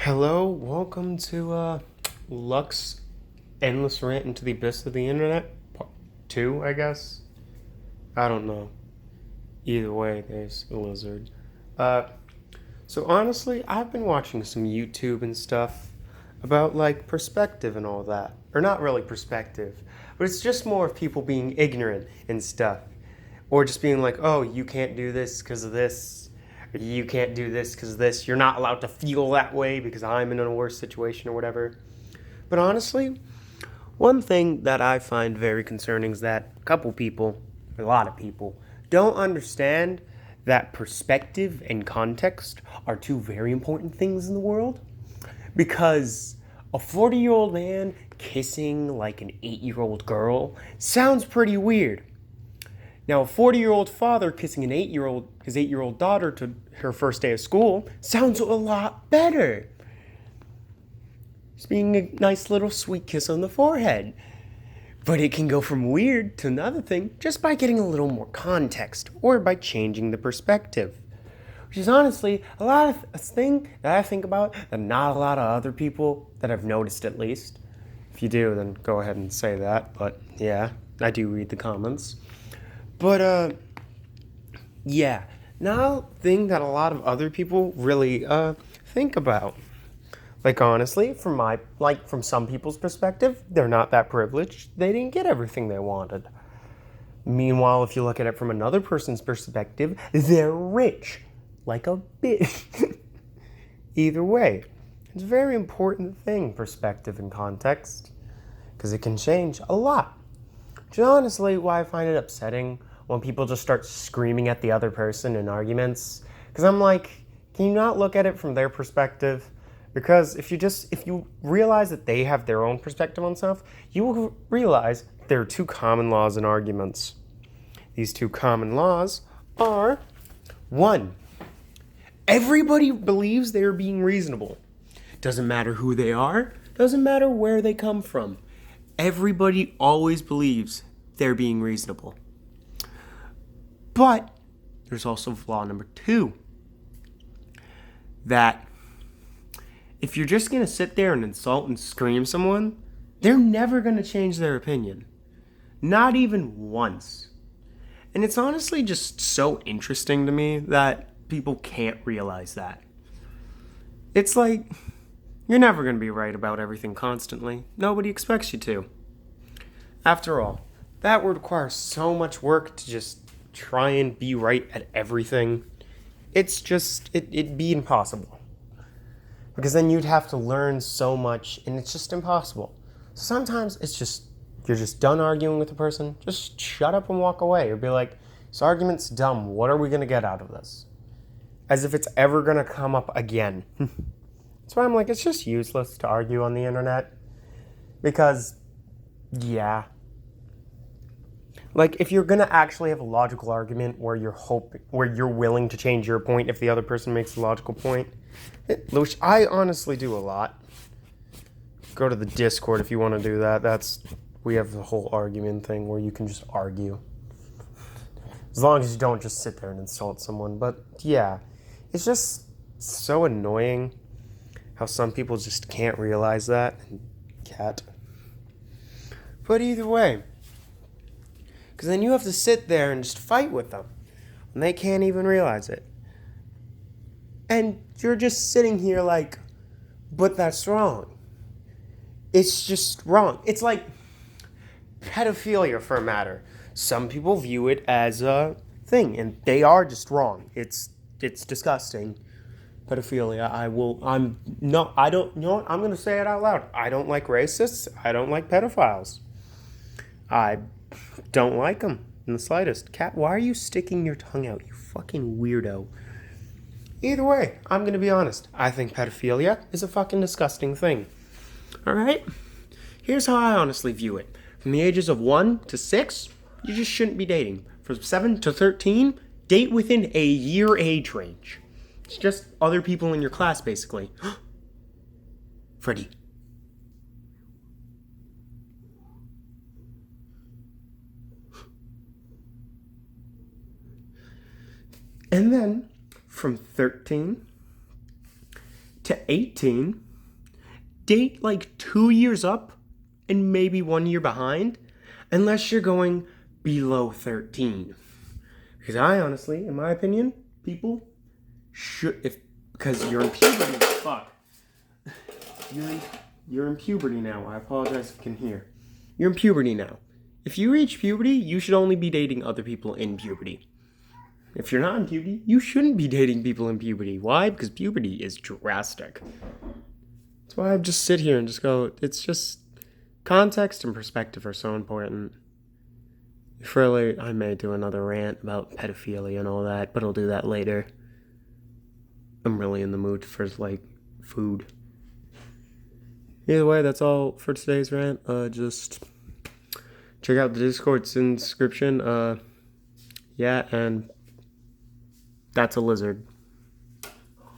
Hello, welcome to Lux Endless Rant into the Abyss of the Internet. Part 2, I guess. I don't know. Either way, there's a lizard. Uh, so honestly, I've been watching some YouTube and stuff about like perspective and all that. Or not really perspective, but it's just more of people being ignorant and stuff. Or just being like, oh, you can't do this because of this. Or you can't do this because of this. You're not allowed to feel that way because I'm in a worse situation or whatever. But honestly, one thing that I find very concerning is that a lot of people, don't understand that perspective and context are two very important things in the world. Because a 40-year-old man kissing like an 8-year-old girl sounds pretty weird. Now, a 40-year-old father kissing his 8-year-old daughter to her first day of school sounds a lot better. It's being a nice little sweet kiss on the forehead. But it can go from weird to another thing just by getting a little more context or by changing the perspective. Which is honestly a thing that I think about that not a lot of other people that I've noticed at least. If you do, then go ahead and say that. But yeah, I do read the comments. But yeah, now thing that a lot of other people really think about. Like honestly, from some people's perspective, they're not that privileged. They didn't get everything they wanted. Meanwhile, if you look at it from another person's perspective, they're rich. Like a bitch. Either way, it's a very important thing, perspective and context, because it can change a lot. Which is honestly why I find it upsetting when people just start screaming at the other person in arguments. Because I'm like, can you not look at it from their perspective? Because if you realize that they have their own perspective on stuff, you will realize there are two common laws in arguments. These two common laws are, one, everybody believes they're being reasonable. Doesn't matter who they are, doesn't matter where they come from. Everybody always believes they're being reasonable. But there's also flaw number two. That if you're just going to sit there and insult and scream someone, they're never going to change their opinion. Not even once. And it's honestly just so interesting to me that people can't realize that. It's like, you're never going to be right about everything constantly. Nobody expects you to. After all, that would require so much work to just try and be right at everything. It'd be impossible. Because then you'd have to learn so much, and it's just impossible. Sometimes you're just done arguing with a person, just shut up and walk away, or be like, this argument's dumb, what are we going to get out of this? As if it's ever going to come up again. That's why I'm like, it's just useless to argue on the internet. Because, yeah. Like, if you're going to actually have a logical argument where you're willing to change your point if the other person makes a logical point, which I honestly do a lot. Go to the Discord if you want to do that. We have the whole argument thing where you can just argue. As long as you don't just sit there and insult someone. But yeah, it's just so annoying how some people just can't realize that. Cat. But either way, because then you have to sit there and just fight with them. And they can't even realize it. And you're just sitting here like, but that's wrong. It's just wrong. It's like pedophilia for a matter. Some people view it as a thing, and they are just wrong. It's disgusting. Pedophilia. I'm going to say it out loud. I don't like racists. I don't like pedophiles. I don't like them in the slightest. Cat, why are you sticking your tongue out, you fucking weirdo? Either way, I'm going to be honest. I think pedophilia is a fucking disgusting thing. Alright? Here's how I honestly view it. From the ages of 1 to 6, you just shouldn't be dating. From 7 to 13, date within a year age range. It's just other people in your class, basically. Freddie. And then, from 13 to 18, date like 2 years up and maybe 1 year behind, unless you're going below 13. Because I honestly, in my opinion, people should, because you're in puberty, fuck. You're in puberty now. I apologize if you can hear. You're in puberty now. If you reach puberty, you should only be dating other people in puberty. If you're not in puberty, you shouldn't be dating people in puberty. Why? Because puberty is drastic. That's why I just sit here and just go, it's just context and perspective are so important. Really, I may do another rant about pedophilia and all that, but I'll do that later. I'm really in the mood for, like, food. Either way, that's all for today's rant. Just check out the Discord's in the description. Yeah, and that's a lizard.